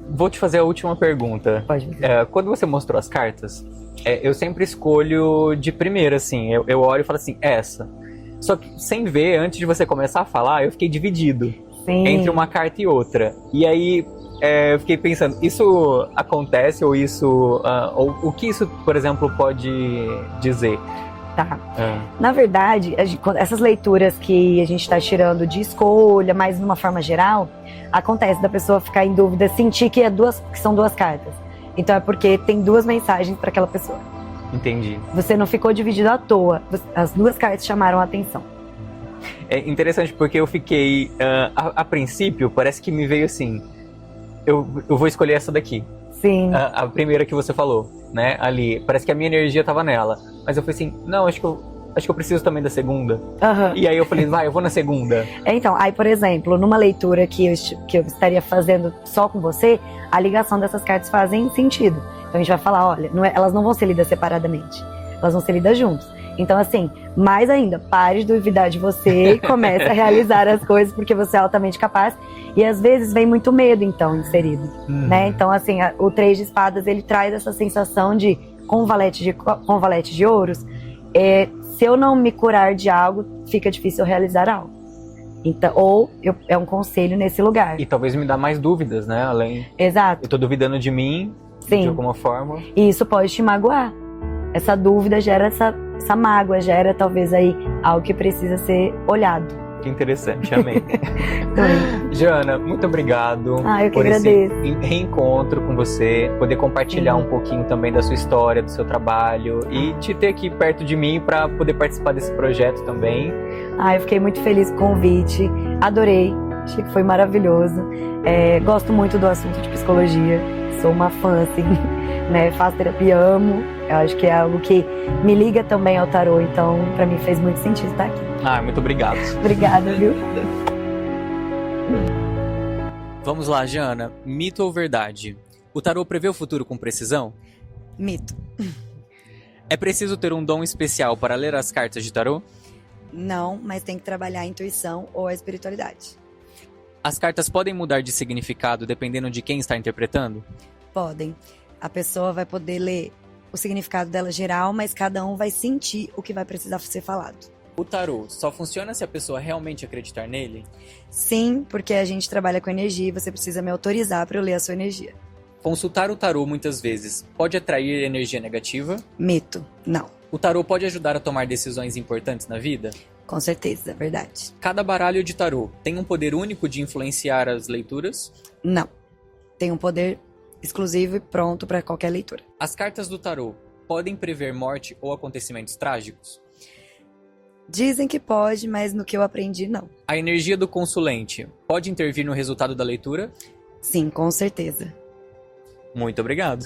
Vou te fazer a última pergunta. Pode me quando você mostrou as cartas, eu sempre escolho de primeira, assim. Eu olho e falo assim, essa. Só que sem ver, antes de você começar a falar, eu fiquei dividido. Sim. Entre uma carta e outra. E aí eu fiquei pensando, isso acontece ou isso... ou o que isso, por exemplo, pode dizer? Tá. Na verdade, essas leituras que a gente está tirando de escolha, mas de uma forma geral, acontece da pessoa ficar em dúvida, sentir que são 2 cartas. Então é porque tem 2 mensagens para aquela pessoa. Entendi. Você não ficou dividido à toa. As 2 cartas chamaram a atenção. É interessante porque eu fiquei, a princípio, parece que me veio assim, eu vou escolher essa daqui. Sim. A primeira que você falou, né, ali, parece que a minha energia tava nela. Mas eu falei assim, não, acho que eu preciso também da segunda. E aí eu falei, eu vou na segunda. Então, aí por exemplo, numa leitura que eu estaria fazendo só com você, a ligação dessas cartas fazem sentido. Então a gente vai falar, olha, elas não vão ser lidas separadamente, elas vão ser lidas juntas. Então, assim, mais ainda, pare de duvidar de você e comece a realizar as coisas porque você é altamente capaz. E às vezes vem muito medo, então, inserido, né? Então, assim, o 3 de espadas, ele traz essa sensação de, com valete de ouros, se eu não me curar de algo, fica difícil eu realizar algo. Então, é um conselho nesse lugar. E talvez me dá mais dúvidas, né? Além... Exato. Eu tô duvidando de mim, sim, de alguma forma. E isso pode te magoar. Essa dúvida gera essa mágoa, gera talvez aí algo que precisa ser olhado. Que interessante, amém. Jana, muito obrigado eu que por agradeço. esse reencontro com você, poder compartilhar um pouquinho também da sua história, do seu trabalho e te ter aqui perto de mim para poder participar desse projeto também. Eu fiquei muito feliz com o convite, adorei, achei que foi maravilhoso. Gosto muito do assunto de psicologia, sou uma fã, assim, né? Faço terapia, amo. Eu acho que é algo que me liga também ao tarô, então pra mim fez muito sentido estar aqui. Muito obrigado. Obrigada, viu? Vamos lá, Jana. Mito ou verdade? O tarô prevê o futuro com precisão? Mito. É preciso ter um dom especial para ler as cartas de tarô? Não, mas tem que trabalhar a intuição ou a espiritualidade. As cartas podem mudar de significado dependendo de quem está interpretando? Podem. A pessoa vai poder ler o significado dela geral, mas cada um vai sentir o que vai precisar ser falado. O tarô só funciona se a pessoa realmente acreditar nele? Sim, porque a gente trabalha com energia e você precisa me autorizar para eu ler a sua energia. Consultar o tarô muitas vezes pode atrair energia negativa? Mito. Não. O tarô pode ajudar a tomar decisões importantes na vida? Com certeza, verdade. Cada baralho de tarô tem um poder único de influenciar as leituras? Não. Tem um poder exclusivo e pronto para qualquer leitura. As cartas do tarô podem prever morte ou acontecimentos trágicos? Dizem que pode, mas no que eu aprendi, não. A energia do consulente pode intervir no resultado da leitura? Sim, com certeza. Muito obrigado.